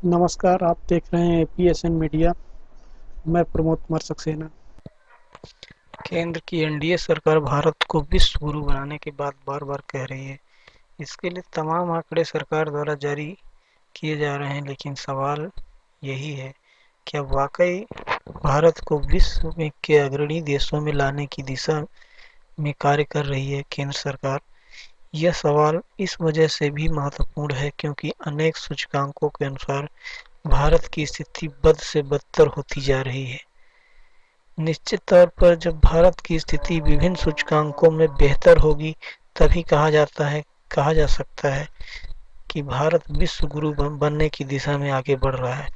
नमस्कार। आप देख रहे हैं पीएसएन मीडिया। मैं प्रमोद कुमार सक्सेना। केंद्र की एनडीए सरकार भारत को विश्व गुरु बनाने की बात बार बार कह रही है। इसके लिए तमाम आंकड़े सरकार द्वारा जारी किए जा रहे हैं, लेकिन सवाल यही है, क्या वाकई भारत को विश्व में के अग्रणी देशों में लाने की दिशा में कार्य कर रही है केंद्र सरकार? यह सवाल इस वजह से भी महत्वपूर्ण है क्योंकि अनेक सूचकांकों के अनुसार भारत की स्थिति बद से बदतर होती जा रही है। निश्चित तौर पर जब भारत की स्थिति विभिन्न सूचकांकों में बेहतर होगी, तभी कहा जा सकता है कि भारत विश्व गुरु बनने की दिशा में आगे बढ़ रहा है।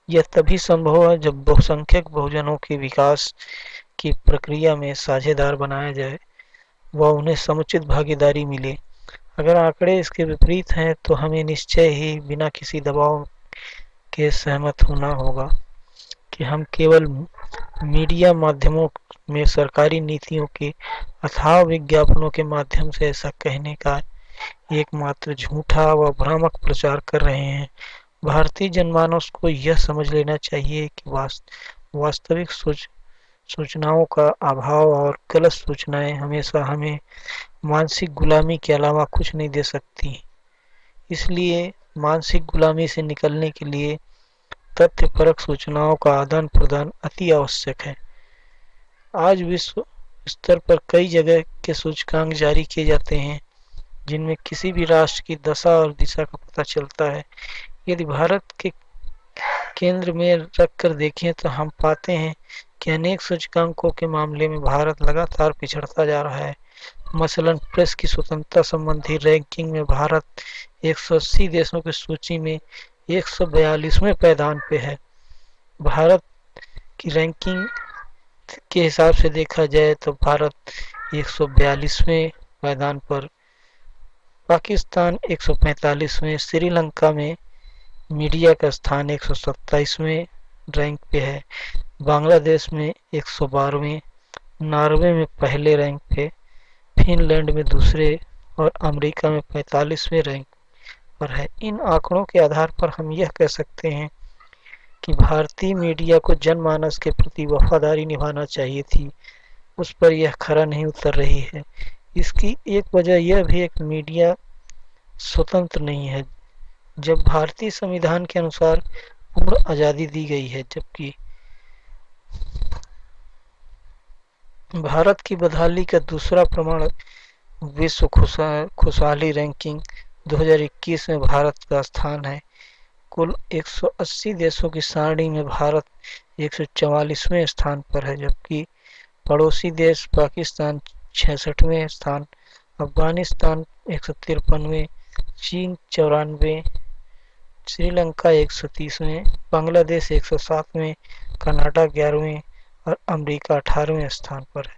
यह तभी संभव है जब बहुसंख्यक बहुजनों के विकास की प्रक्रिया में साझेदार बनाया जाए व उन्हें समुचित भागीदारी मिले। अगर आंकड़े इसके विपरीत हैं तो हमें निश्चय ही बिना किसी दबाव के सहमत होना होगा कि हम केवल मीडिया माध्यमों में सरकारी नीतियों के अथाह विज्ञापनों के माध्यम से ऐसा कहने का एकमात्र झूठा व भ्रामक प्रचार कर रहे हैं। भारतीय जनमानस को यह समझ लेना चाहिए कि वास्तविक सूचनाओं का अभाव और गलत सूचनाएं हमेशा हमें मानसिक गुलामी के अलावा कुछ नहीं दे सकती। इसलिए मानसिक गुलामी से निकलने के लिए तथ्यपरक सूचनाओं का आदान प्रदान अति आवश्यक है। आज विश्व स्तर पर कई जगह के सूचकांक जारी किए जाते हैं जिनमें किसी भी राष्ट्र की दशा और दिशा का पता चलता है। यदि भारत के केंद्र में रखकर देखें तो हम पाते हैं कि अनेक सूचकांकों के मामले में भारत लगातार पिछड़ता जा रहा है। मसलन प्रेस की स्वतंत्रता संबंधी रैंकिंग में भारत 180 देशों की सूची में 142वें पायदान पे है। भारत की रैंकिंग के हिसाब से देखा जाए तो भारत 142वें पायदान पर, पाकिस्तान 145वें, श्रीलंका में मीडिया का स्थान 127वें रैंक पे है, बांग्लादेश में 112वें, नॉर्वे में पहले रैंक पे, फिनलैंड में दूसरे और अमेरिका में 45वें रैंक पर है। इन आंकड़ों के आधार पर हम यह कह सकते हैं कि भारतीय मीडिया को जनमानस के प्रति वफादारी निभाना चाहिए थी, उस पर यह खरा नहीं उतर रही है। इसकी एक वजह यह भी एक मीडिया स्वतंत्र नहीं है। जब भारतीय संविधान के अनुसार पूर्ण आजादी दी गई है, जबकि भारत की बदहाली का दूसरा प्रमाण विश्व खुशहाली रैंकिंग 2021 में भारत का स्थान है। कुल 180 देशों की सारणी में भारत 144वें स्थान पर है, जबकि पड़ोसी देश पाकिस्तान 66वें स्थान, अफगानिस्तान 153वें, चीन 94वें, श्रीलंका 130वें, बांग्लादेश 107वें, कनाडा 11वें और अमेरिका 18वें स्थान पर है।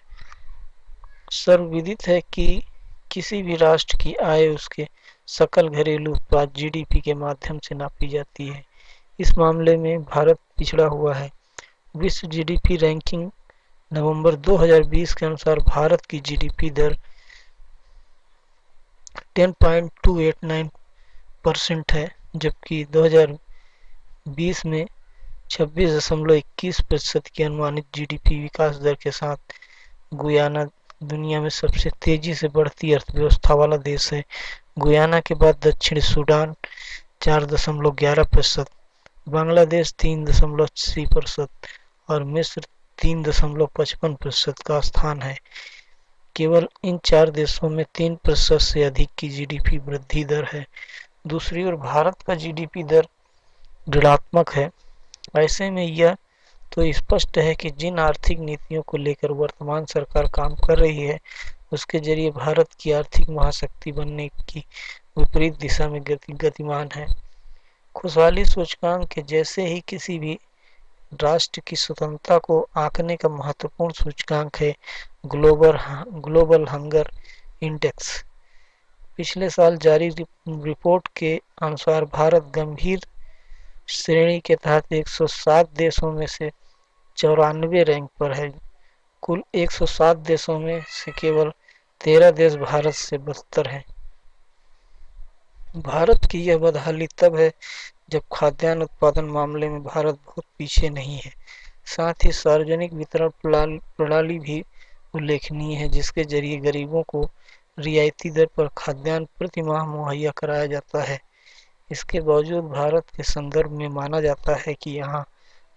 सर्वविदित है कि किसी भी राष्ट्र की आय उसके सकल घरेलू उत्पाद जीडीपी के माध्यम से नापी जाती है। इस मामले में भारत पिछड़ा हुआ है। विश्व जीडीपी रैंकिंग नवंबर 2020 के अनुसार भारत की जीडीपी दर 10.289% है, जबकि 2020 में 26.21% की अनुमानित जीडीपी विकास दर के साथ गुयाना दुनिया में सबसे तेजी से बढ़ती अर्थव्यवस्था वाला देश है। गुयाना के बाद दक्षिण सूडान 4.11%, बांग्लादेश 3.80% और मिस्र 3.55% का स्थान है। केवल इन चार देशों में 3% से अधिक की जीडीपी वृद्धि दर है। दूसरी ओर भारत का जीडीपी दर ऋणात्मक है। ऐसे में यह तो स्पष्ट है कि जिन आर्थिक नीतियों को लेकर वर्तमान सरकार काम कर रही है, उसके जरिए भारत की आर्थिक महाशक्ति बनने की विपरीत दिशा में गतिमान है। खुशहाली सूचकांक के जैसे ही किसी भी राष्ट्र की स्वतंत्रता को आंकने का महत्वपूर्ण सूचकांक है ग्लोबल हंगर इंडेक्स। पिछले साल जारी रिपोर्ट के अनुसार भारत गंभीर श्रेणी के तहत 107 देशों में से 94 रैंक पर है। कुल 107 देशों में से केवल 13 देश भारत से बदतर हैं। भारत की यह बदहाली तब है जब खाद्यान्न उत्पादन मामले में भारत बहुत पीछे नहीं है। साथ ही सार्वजनिक वितरण प्रणाली भी उल्लेखनीय है, जिसके जरिए गरीबों को रियायती दर पर खाद्यान्न प्रति माह मुहैया कराया जाता है। इसके बावजूद भारत के संदर्भ में माना जाता है कि यहाँ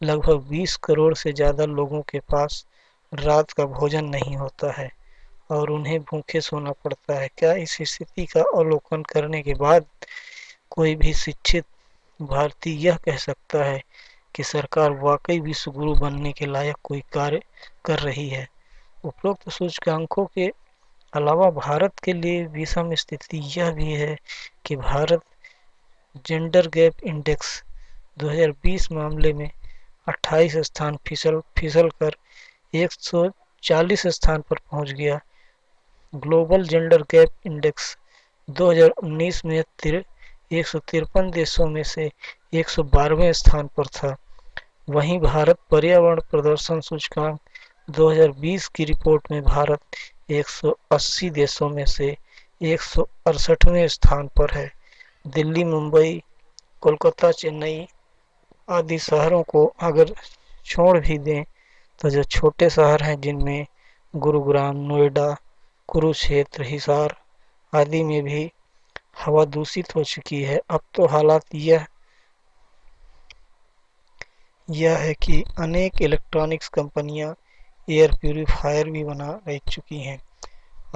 लगभग 20 करोड़ से ज़्यादा लोगों के पास रात का भोजन नहीं होता है और उन्हें भूखे सोना पड़ता है। क्या इस स्थिति का अवलोकन करने के बाद कोई भी शिक्षित भारतीय यह कह सकता है कि सरकार वाकई विश्व गुरु बनने के लायक कोई कार्य कर रही है? उपरोक्त सूचकांकों के अलावा भारत के लिए विषम स्थिति यह भी है कि भारत जेंडर गैप इंडेक्स 2020 मामले में 28 स्थान फिसल कर 140 स्थान पर पहुंच गया। ग्लोबल जेंडर गैप इंडेक्स 2019 में 153 देशों में से 112वें स्थान पर था। वहीं भारत पर्यावरण प्रदर्शन सूचकांक 2020 की रिपोर्ट में भारत 180 देशों में से 168वें स्थान पर है। दिल्ली, मुंबई, कोलकाता, चेन्नई आदि शहरों को अगर छोड़ भी दें तो जो छोटे शहर हैं जिनमें गुरुग्राम, नोएडा, कुरुक्षेत्र, हिसार आदि में भी हवा दूषित हो चुकी है। अब तो हालात यह है कि अनेक इलेक्ट्रॉनिक्स कंपनियां एयर प्यूरीफायर भी बना रह चुकी हैं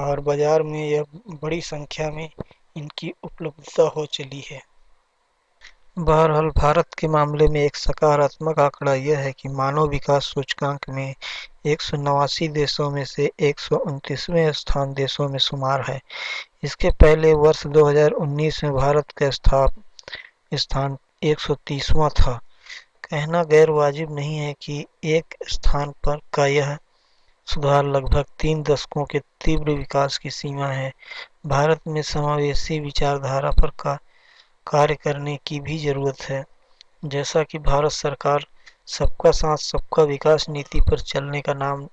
और बाजार में यह बड़ी संख्या में इनकी उपलब्धता हो चली है। बहरहाल भारत के मामले में एक सकारात्मक आंकड़ा यह है कि मानव विकास सूचकांक में 189 देशों में से 129वें स्थान देशों में शुमार है। इसके पहले वर्ष 2019 में भारत का स्थान 130वां था। कहना गैर वाजिब नहीं है कि एक स्थान पर का यह सुधार लगभग 3 दशकों के तीव्र विकास की सीमा है। भारत में समावेशी विचारधारा पर कार्य करने की भी जरूरत है। जैसा कि भारत सरकार सबका साथ सबका विकास नीति पर चलने का नाम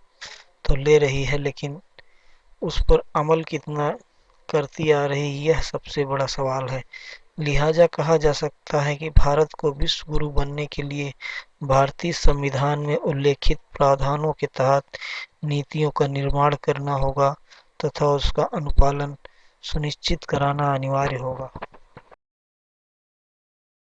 तो ले रही है, लेकिन उस पर अमल कितना करती आ रही यह सबसे बड़ा सवाल है। लिहाजा कहा जा सकता है कि भारत को विश्व गुरु बनने के लिए भारतीय संविधान में उल्लेखित प्रावधानों के तहत नीतियों का निर्माण करना होगा तथा उसका अनुपालन सुनिश्चित कराना अनिवार्य होगा।